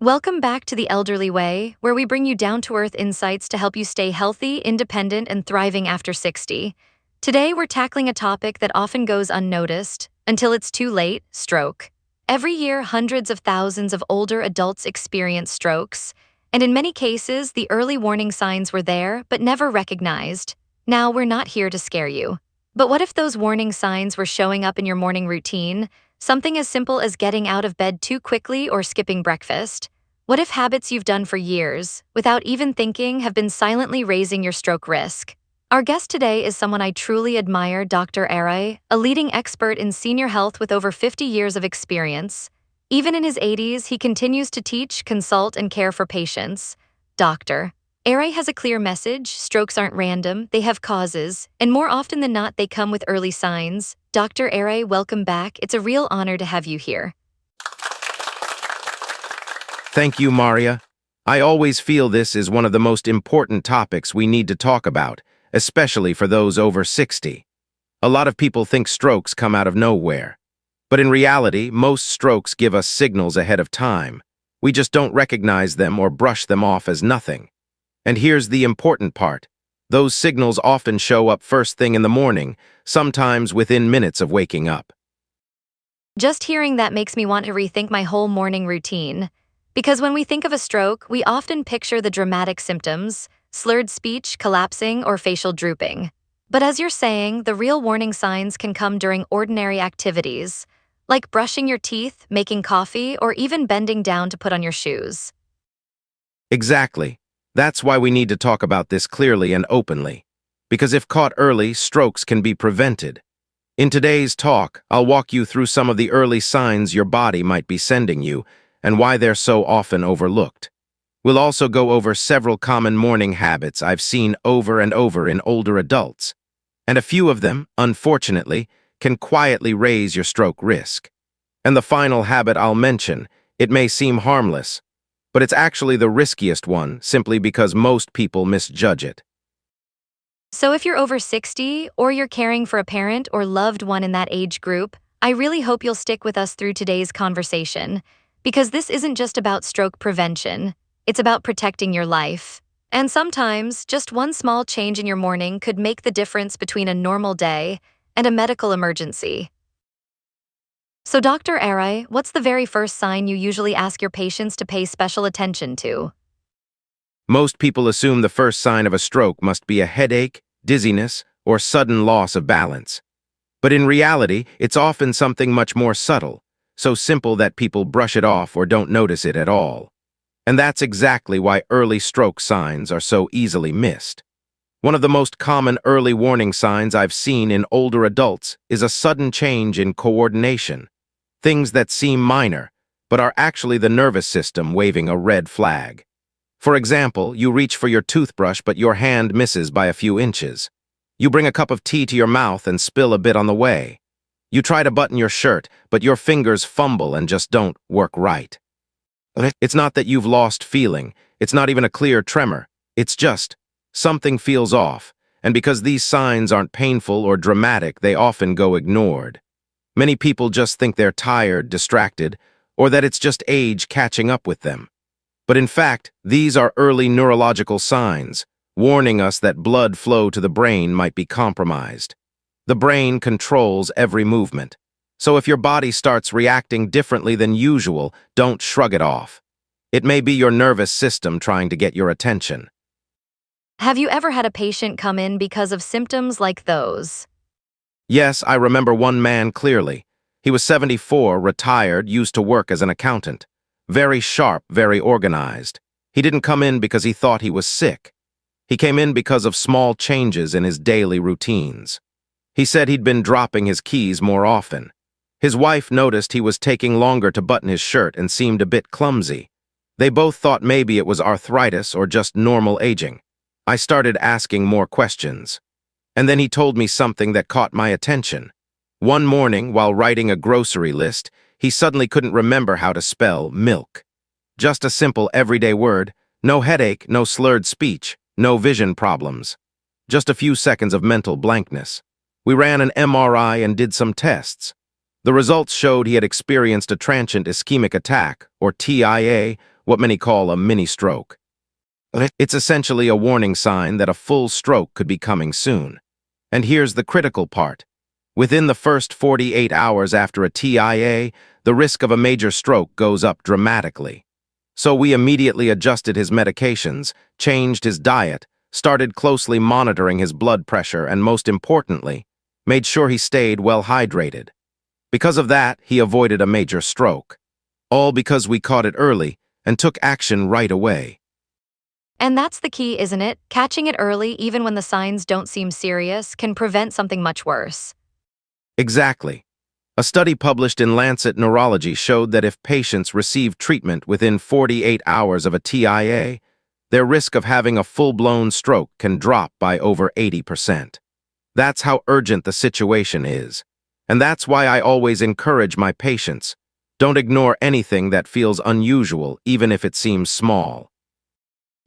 Welcome back to The Elderly Way, where we bring you down-to-earth insights to help you stay healthy, independent, and thriving after 60. Today, we're tackling a topic that often goes unnoticed until it's too late: stroke. Every year, hundreds of thousands of older adults experience strokes, and in many cases, the early warning signs were there but never recognized. Now, we're not here to scare you. But what if those warning signs were showing up in your morning routine? Something as simple as getting out of bed too quickly or skipping breakfast. What if habits you've done for years, without even thinking, have been silently raising your stroke risk? Our guest today is someone I truly admire, Dr. Arai, a leading expert in senior health with over 50 years of experience. Even in his 80s, he continues to teach, consult, and care for patients. Dr. Arai has a clear message: strokes aren't random, they have causes, and more often than not, they come with early signs. Dr. Arai, welcome back. It's a real honor to have you here. Thank you, Maria. I always feel this is one of the most important topics we need to talk about, especially for those over 60. A lot of people think strokes come out of nowhere. But in reality, most strokes give us signals ahead of time. We just don't recognize them or brush them off as nothing. And here's the important part. Those signals often show up first thing in the morning, sometimes within minutes of waking up. Just hearing that makes me want to rethink my whole morning routine. Because when we think of a stroke, we often picture the dramatic symptoms: slurred speech, collapsing, or facial drooping. But as you're saying, the real warning signs can come during ordinary activities, like brushing your teeth, making coffee, or even bending down to put on your shoes. Exactly. That's why we need to talk about this clearly and openly. Because if caught early, strokes can be prevented. In today's talk, I'll walk you through some of the early signs your body might be sending you and why they're so often overlooked. We'll also go over several common morning habits I've seen over and over in older adults, and a few of them, unfortunately, can quietly raise your stroke risk. And the final habit I'll mention, it may seem harmless, but it's actually the riskiest one simply because most people misjudge it. So if you're over 60, or you're caring for a parent or loved one in that age group, I really hope you'll stick with us through today's conversation. Because this isn't just about stroke prevention, it's about protecting your life. And sometimes, just one small change in your morning could make the difference between a normal day and a medical emergency. So Dr. Arai, what's the very first sign you usually ask your patients to pay special attention to? Most people assume the first sign of a stroke must be a headache, dizziness, or sudden loss of balance. But in reality, it's often something much more subtle, so simple that people brush it off or don't notice it at all. And that's exactly why early stroke signs are so easily missed. One of the most common early warning signs I've seen in older adults is a sudden change in coordination. Things that seem minor, but are actually the nervous system waving a red flag. For example, you reach for your toothbrush but your hand misses by a few inches. You bring a cup of tea to your mouth and spill a bit on the way. You try to button your shirt, but your fingers fumble and just don't work right. It's not that you've lost feeling. It's not even a clear tremor. It's just something feels off, and because these signs aren't painful or dramatic, they often go ignored. Many people just think they're tired, distracted, or that it's just age catching up with them. But in fact, these are early neurological signs, warning us that blood flow to the brain might be compromised. The brain controls every movement. So if your body starts reacting differently than usual, don't shrug it off. It may be your nervous system trying to get your attention. Have you ever had a patient come in because of symptoms like those? Yes, I remember one man clearly. He was 74, retired, used to work as an accountant. Very sharp, very organized. He didn't come in because he thought he was sick. He came in because of small changes in his daily routines. He said he'd been dropping his keys more often. His wife noticed he was taking longer to button his shirt and seemed a bit clumsy. They both thought maybe it was arthritis or just normal aging. I started asking more questions. And then he told me something that caught my attention. One morning, while writing a grocery list, he suddenly couldn't remember how to spell milk. Just a simple everyday word, no headache, no slurred speech, no vision problems. Just a few seconds of mental blankness. We ran an MRI and did some tests. The results showed he had experienced a transient ischemic attack, or TIA, what many call a mini stroke. It's essentially a warning sign that a full stroke could be coming soon. And here's the critical part. Within the first 48 hours after a TIA, the risk of a major stroke goes up dramatically. So we immediately adjusted his medications, changed his diet, started closely monitoring his blood pressure, and most importantly, made sure he stayed well hydrated. Because of that, he avoided a major stroke. All because we caught it early and took action right away. And that's the key, isn't it? Catching it early, even when the signs don't seem serious, can prevent something much worse. Exactly. A study published in Lancet Neurology showed that if patients receive treatment within 48 hours of a TIA, their risk of having a full-blown stroke can drop by over 80%. That's how urgent the situation is. And that's why I always encourage my patients. Don't ignore anything that feels unusual, even if it seems small.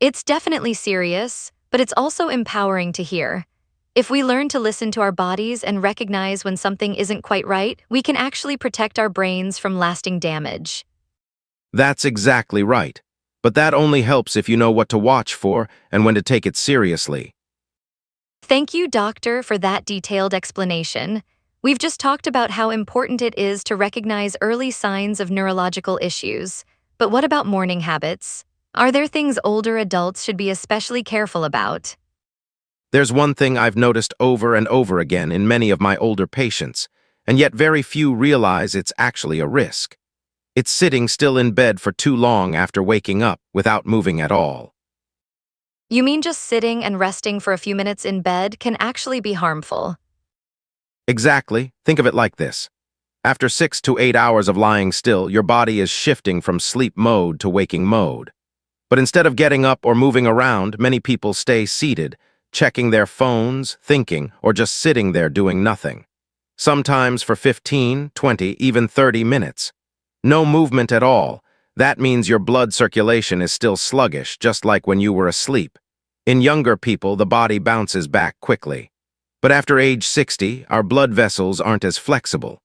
It's definitely serious, but it's also empowering to hear. If we learn to listen to our bodies and recognize when something isn't quite right, we can actually protect our brains from lasting damage. That's exactly right. But that only helps if you know what to watch for and when to take it seriously. Thank you, doctor, for that detailed explanation. We've just talked about how important it is to recognize early signs of neurological issues. But what about morning habits? Are there things older adults should be especially careful about? There's one thing I've noticed over and over again in many of my older patients, and yet very few realize it's actually a risk. It's sitting still in bed for too long after waking up without moving at all. You mean just sitting and resting for a few minutes in bed can actually be harmful? Exactly. Think of it like this. After 6 to 8 hours of lying still, your body is shifting from sleep mode to waking mode. But instead of getting up or moving around, many people stay seated, checking their phones, thinking, or just sitting there doing nothing. Sometimes for 15, 20, even 30 minutes. No movement at all. That means your blood circulation is still sluggish, just like when you were asleep. In younger people, the body bounces back quickly. But after age 60, our blood vessels aren't as flexible.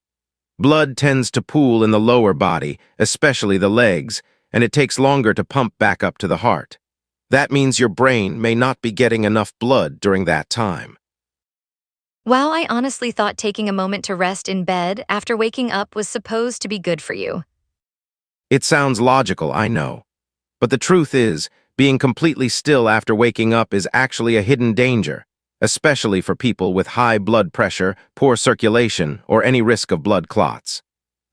Blood tends to pool in the lower body, especially the legs, and it takes longer to pump back up to the heart. That means your brain may not be getting enough blood during that time. Wow, I honestly thought taking a moment to rest in bed after waking up was supposed to be good for you. It sounds logical, I know. But the truth is, being completely still after waking up is actually a hidden danger, especially for people with high blood pressure, poor circulation, or any risk of blood clots.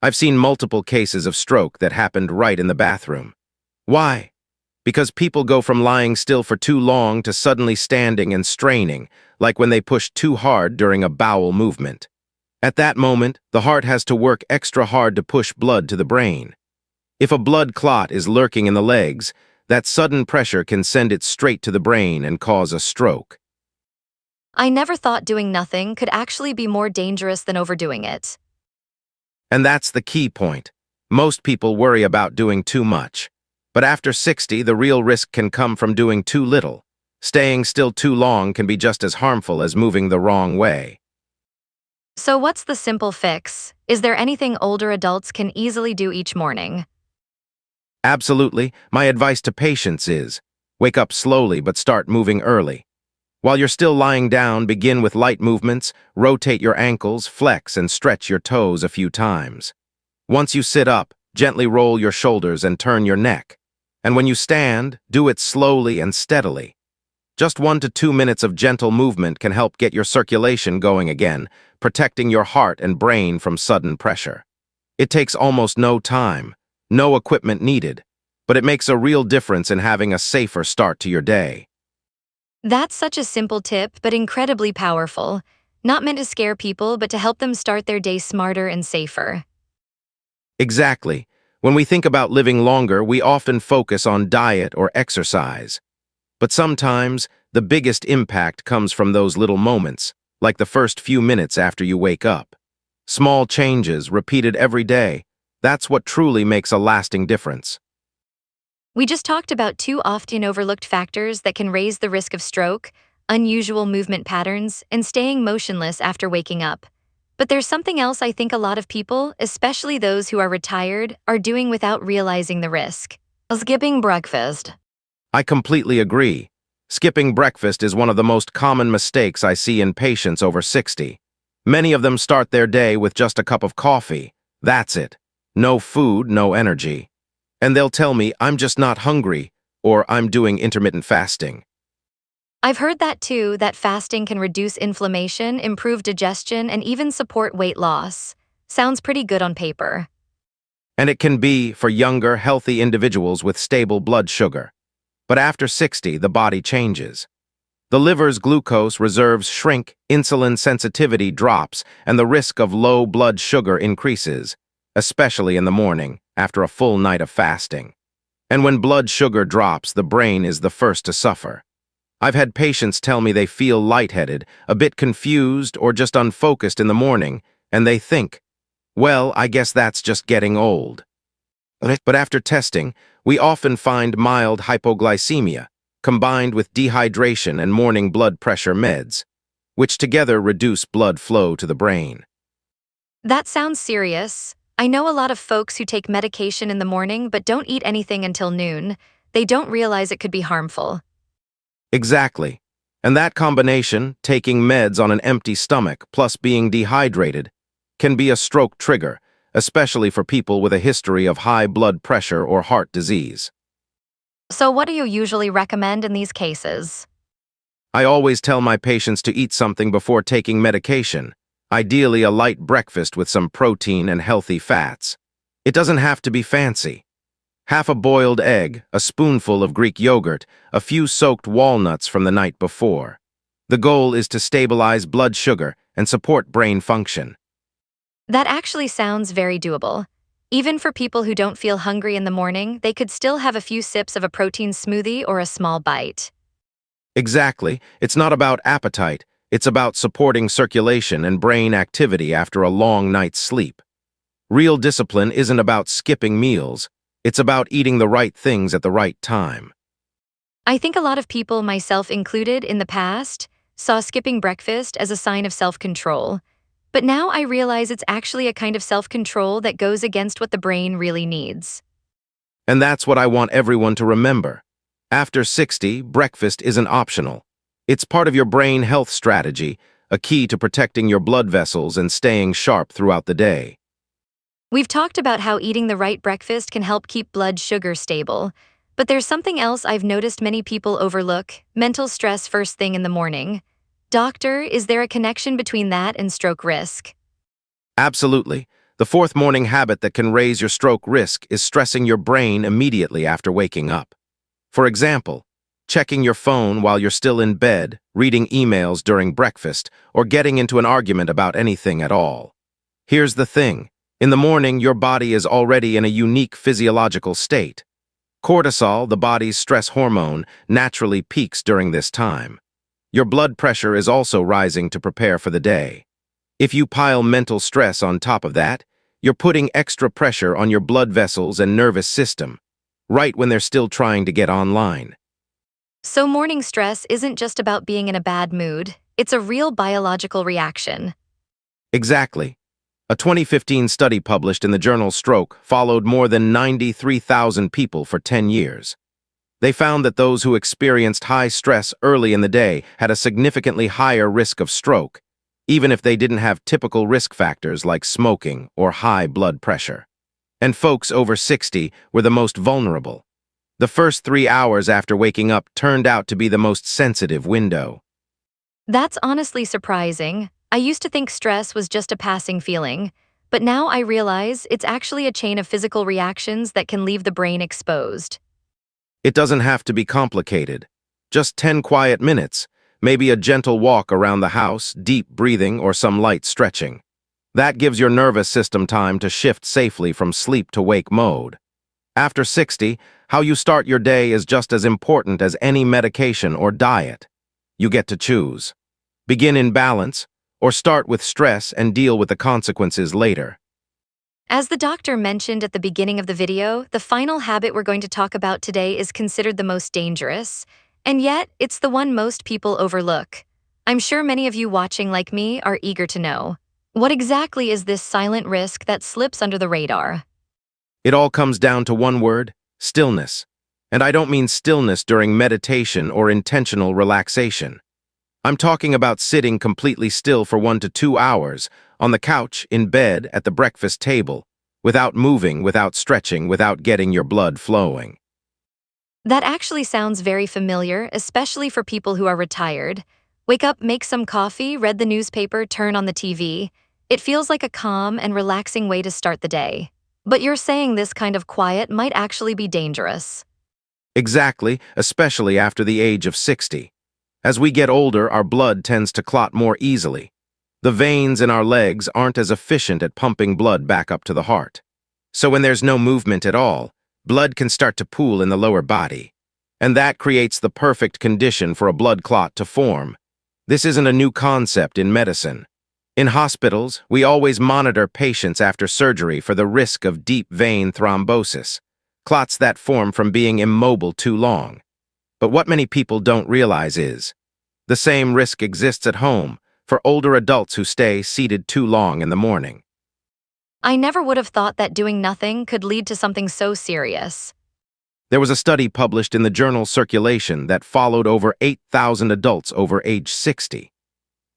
I've seen multiple cases of stroke that happened right in the bathroom. Why? Because people go from lying still for too long to suddenly standing and straining, like when they push too hard during a bowel movement. At that moment, the heart has to work extra hard to push blood to the brain. If a blood clot is lurking in the legs, that sudden pressure can send it straight to the brain and cause a stroke. I never thought doing nothing could actually be more dangerous than overdoing it. And that's the key point. Most people worry about doing too much. But after 60, the real risk can come from doing too little. Staying still too long can be just as harmful as moving the wrong way. So what's the simple fix? Is there anything older adults can easily do each morning? Absolutely, my advice to patients is, wake up slowly but start moving early. While you're still lying down, begin with light movements, rotate your ankles, flex and stretch your toes a few times. Once you sit up, gently roll your shoulders and turn your neck. And when you stand, do it slowly and steadily. Just 1 to 2 minutes of gentle movement can help get your circulation going again, protecting your heart and brain from sudden pressure. It takes almost no time, no equipment needed, but it makes a real difference in having a safer start to your day. That's such a simple tip, but incredibly powerful. Not meant to scare people, but to help them start their day smarter and safer. Exactly. When we think about living longer, we often focus on diet or exercise. But sometimes, the biggest impact comes from those little moments, like the first few minutes after you wake up. Small changes, repeated every day, that's what truly makes a lasting difference. We just talked about two often overlooked factors that can raise the risk of stroke: unusual movement patterns and staying motionless after waking up. But there's something else I think a lot of people, especially those who are retired, are doing without realizing the risk. Skipping breakfast. I completely agree. Skipping breakfast is one of the most common mistakes I see in patients over 60. Many of them start their day with just a cup of coffee. That's it. No food, no energy. And they'll tell me, I'm just not hungry, or I'm doing intermittent fasting. I've heard that too, that fasting can reduce inflammation, improve digestion, and even support weight loss. Sounds pretty good on paper. And it can be for younger, healthy individuals with stable blood sugar. But after 60, the body changes. The liver's glucose reserves shrink, insulin sensitivity drops, and the risk of low blood sugar increases, especially in the morning, after a full night of fasting. And when blood sugar drops, the brain is the first to suffer. I've had patients tell me they feel lightheaded, a bit confused, or just unfocused in the morning, and they think, well, I guess that's just getting old. But after testing, we often find mild hypoglycemia, combined with dehydration and morning blood pressure meds, which together reduce blood flow to the brain. That sounds serious. I know a lot of folks who take medication in the morning but don't eat anything until noon. They don't realize it could be harmful. Exactly. And that combination, taking meds on an empty stomach plus being dehydrated, can be a stroke trigger, especially for people with a history of high blood pressure or heart disease. So, what do you usually recommend in these cases? I always tell my patients to eat something before taking medication, ideally a light breakfast with some protein and healthy fats. It doesn't have to be fancy. Half a boiled egg, a spoonful of Greek yogurt, a few soaked walnuts from the night before. The goal is to stabilize blood sugar and support brain function. That actually sounds very doable. Even for people who don't feel hungry in the morning, they could still have a few sips of a protein smoothie or a small bite. Exactly. It's not about appetite. It's about supporting circulation and brain activity after a long night's sleep. Real discipline isn't about skipping meals. It's about eating the right things at the right time. I think a lot of people, myself included, in the past, saw skipping breakfast as a sign of self-control. But now I realize it's actually a kind of self-control that goes against what the brain really needs. And that's what I want everyone to remember. After 60, breakfast isn't optional. It's part of your brain health strategy, a key to protecting your blood vessels and staying sharp throughout the day. We've talked about how eating the right breakfast can help keep blood sugar stable. But there's something else I've noticed many people overlook: mental stress first thing in the morning. Doctor, is there a connection between that and stroke risk? Absolutely. The fourth morning habit that can raise your stroke risk is stressing your brain immediately after waking up. For example, checking your phone while you're still in bed, reading emails during breakfast, or getting into an argument about anything at all. Here's the thing. In the morning, your body is already in a unique physiological state. Cortisol, the body's stress hormone, naturally peaks during this time. Your blood pressure is also rising to prepare for the day. If you pile mental stress on top of that, you're putting extra pressure on your blood vessels and nervous system, right when they're still trying to get online. So morning stress isn't just about being in a bad mood, it's a real biological reaction. Exactly. A 2015 study published in the journal Stroke followed more than 93,000 people for 10 years. They found that those who experienced high stress early in the day had a significantly higher risk of stroke, even if they didn't have typical risk factors like smoking or high blood pressure. And folks over 60 were the most vulnerable. The first 3 hours after waking up turned out to be the most sensitive window. That's honestly surprising. I used to think stress was just a passing feeling, but now I realize it's actually a chain of physical reactions that can leave the brain exposed. It doesn't have to be complicated. Just 10 quiet minutes, maybe a gentle walk around the house, deep breathing, or some light stretching. That gives your nervous system time to shift safely from sleep to wake mode. After 60, how you start your day is just as important as any medication or diet. You get to choose. Begin in balance, or start with stress and deal with the consequences later. As the doctor mentioned at the beginning of the video, the final habit we're going to talk about today is considered the most dangerous, and yet it's the one most people overlook. I'm sure many of you watching like me are eager to know. What exactly is this silent risk that slips under the radar? It all comes down to one word: stillness. And I don't mean stillness during meditation or intentional relaxation. I'm talking about sitting completely still for 1 to 2 hours, on the couch, in bed, at the breakfast table, without moving, without stretching, without getting your blood flowing. That actually sounds very familiar, especially for people who are retired. Wake up, make some coffee, read the newspaper, turn on the TV. It feels like a calm and relaxing way to start the day. But you're saying this kind of quiet might actually be dangerous. Exactly, especially after the age of 60. As we get older, our blood tends to clot more easily. The veins in our legs aren't as efficient at pumping blood back up to the heart. So when there's no movement at all, blood can start to pool in the lower body. And that creates the perfect condition for a blood clot to form. This isn't a new concept in medicine. In hospitals, we always monitor patients after surgery for the risk of deep vein thrombosis, clots that form from being immobile too long. But what many people don't realize is, the same risk exists at home for older adults who stay seated too long in the morning. I never would have thought that doing nothing could lead to something so serious. There was a study published in the journal Circulation that followed over 8,000 adults over age 60.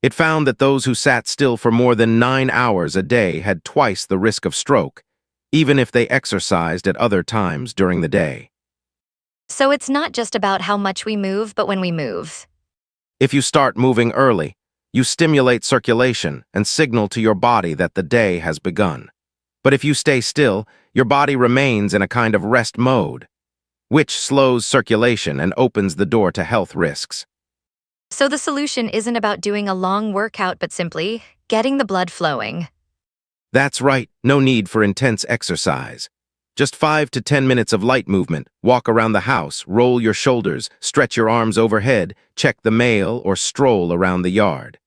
It found that those who sat still for more than 9 hours a day had twice the risk of stroke, even if they exercised at other times during the day. So it's not just about how much we move, but when we move. If you start moving early, you stimulate circulation and signal to your body that the day has begun. But if you stay still, your body remains in a kind of rest mode, which slows circulation and opens the door to health risks. So the solution isn't about doing a long workout, but simply getting the blood flowing. That's right, no need for intense exercise. Just 5 to 10 minutes of light movement, walk around the house, roll your shoulders, stretch your arms overhead, check the mail, or stroll around the yard.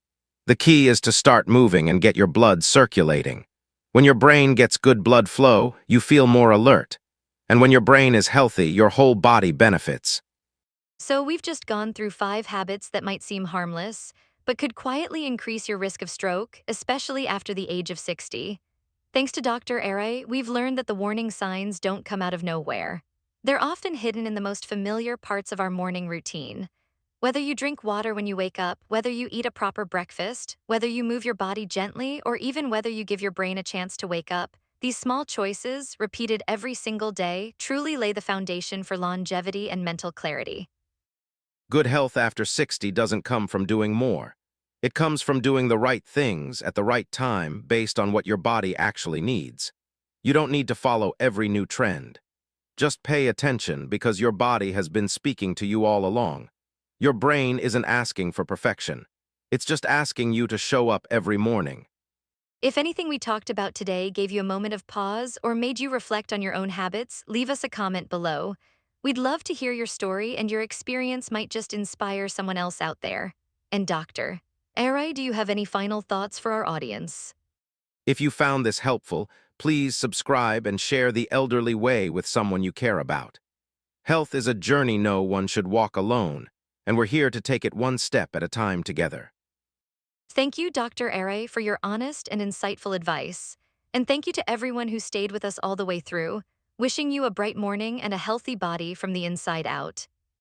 The key is to start moving and get your blood circulating. When your brain gets good blood flow, you feel more alert. And when your brain is healthy, your whole body benefits. So we've just gone through 5 habits that might seem harmless, but could quietly increase your risk of stroke, especially after the age of 60. Thanks to Dr. Arai, we've learned that the warning signs don't come out of nowhere. They're often hidden in the most familiar parts of our morning routine. Whether you drink water when you wake up, whether you eat a proper breakfast, whether you move your body gently, or even whether you give your brain a chance to wake up, these small choices, repeated every single day, truly lay the foundation for longevity and mental clarity. Good health after 60 doesn't come from doing more. It comes from doing the right things at the right time based on what your body actually needs. You don't need to follow every new trend. Just pay attention because your body has been speaking to you all along. Your brain isn't asking for perfection. It's just asking you to show up every morning. If anything we talked about today gave you a moment of pause or made you reflect on your own habits, leave us a comment below. We'd love to hear your story, and your experience might just inspire someone else out there. And Dr. Arai, do you have any final thoughts for our audience? If you found this helpful, please subscribe and share The Elderly Way with someone you care about. Health is a journey no one should walk alone, and we're here to take it one step at a time together. Thank you, Dr. Arai, for your honest and insightful advice. And thank you to everyone who stayed with us all the way through, wishing you a bright morning and a healthy body from the inside out.